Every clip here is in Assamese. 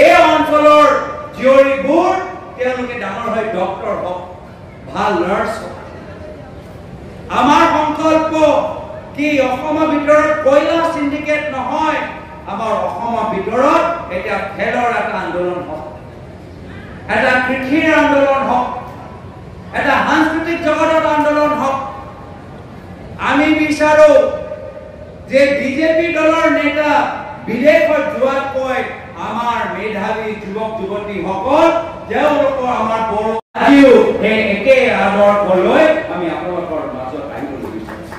এই অঞ্চলৰ জীয়ৰীবোৰ তেওঁলোকে ডাঙৰ হৈ ডক্টৰ হওক, ভাল নাৰ্ছ হওক। আমাৰ সংকল্প কি অসমৰ ভিতৰত কয়লা সিন্ডিকেট নহয়, আমাৰ অসমৰ ভিতৰত এটা খেলৰ এটা আন্দোলন হওক, এটা কৃষিৰ আন্দোলন হওক, এটা সাংস্কৃতিক জগতৰ আন্দোলন হওক। আমি বিচাৰো যে বিজেপি দলৰ নেতা বিদেশত যোৱাতকৈ আমাৰ মেধাৱী যুৱক যুৱতীসকল তেওঁলোকৰ আমাৰ বড়ো আজিও সেই একে আদৰ্শলৈ আমি আপোনালোকৰ মাজত আহিবলৈ বিচাৰিছো।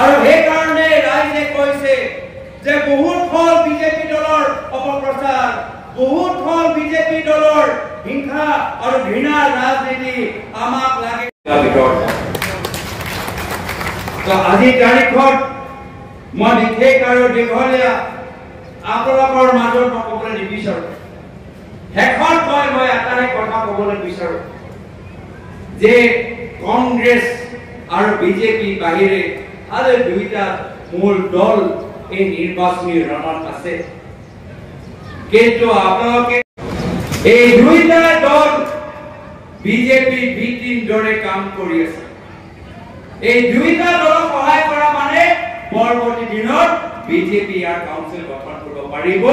আৰু সেইকাৰণে ৰাইজে কৈছে যে বহুত হল বিজেপি দলৰ অপপ্ৰচাৰ, বহুত হল বিজেপি দলৰ হিংসা আৰু ঘৃণাৰ ৰাজনীতি, আমাক লাগে। আজিৰ তাৰিখত মই বিশেষ আৰু দীঘলীয়া আপোনালোকৰ মাজত মই ক'বলৈ নিবিচাৰো। শেষত মই এটাই কথা ক'বলৈ বিচাৰো যে কংগ্ৰেছ আৰু বিজেপি বাহিৰে আৰু দুইটা মূল দল এই নিৰ্বাচনী ৰণত আছে, কিন্তু আপোনালোকে এই দুইটা দল বিজেপি বি-টিম দৰে কাম কৰি আছে। এই দুইটা দলক সহায় কৰা মানে পৰৱৰ্তী দিনত বিজেপি ইয়াৰ কাউন্সিল গঠন কৰিব পাৰিব।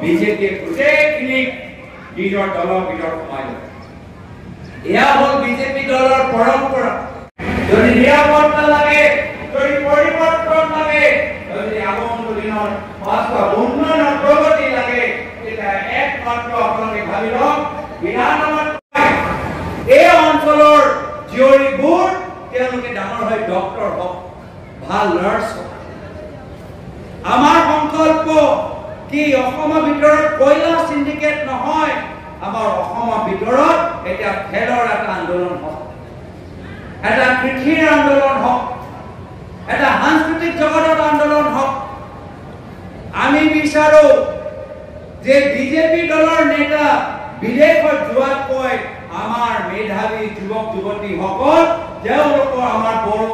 বিজেপিয়ে গোটেইখিনি নিজৰ দলৰ ভিতৰত সোমাই লয়। এয়া হ'ল বিজেপি দলৰ পৰম্পৰা। যদি নিৰাপত্তা লাগে, যদি পৰিৱৰ্তন লাগে, যদি আগন্তুক দিনৰ উন্নয়নৰ প্ৰগতি লাগে, তেতিয়া একমাত্ৰ আপোনালোকে ভাবি লওক বিধানসভাত এই অঞ্চলৰ জীয়ৰীবোৰ তেওঁলোকে ডাঙৰ হৈ ডক্টৰ হওক, ভাল নাৰ্ছ হওক। আমাৰ সংকল্প কি অসমৰ ভিতৰত কয়লা সিন্ডিকেট নহয়, আমাৰ অসমৰ ভিতৰত এটা খেলৰ এটা আন্দোলন হওক, এটা কৃষিৰ আন্দোলন হওক, এটা সাংস্কৃতিক জগতৰ আন্দোলন হওক। আমি বিচাৰো যে বিজেপি দলৰ নেতা বিদেশত যোৱাতকৈ আমাৰ মেধাৱী যুৱক যুৱতীসকল তেওঁলোকৰ আমাৰ বড়ো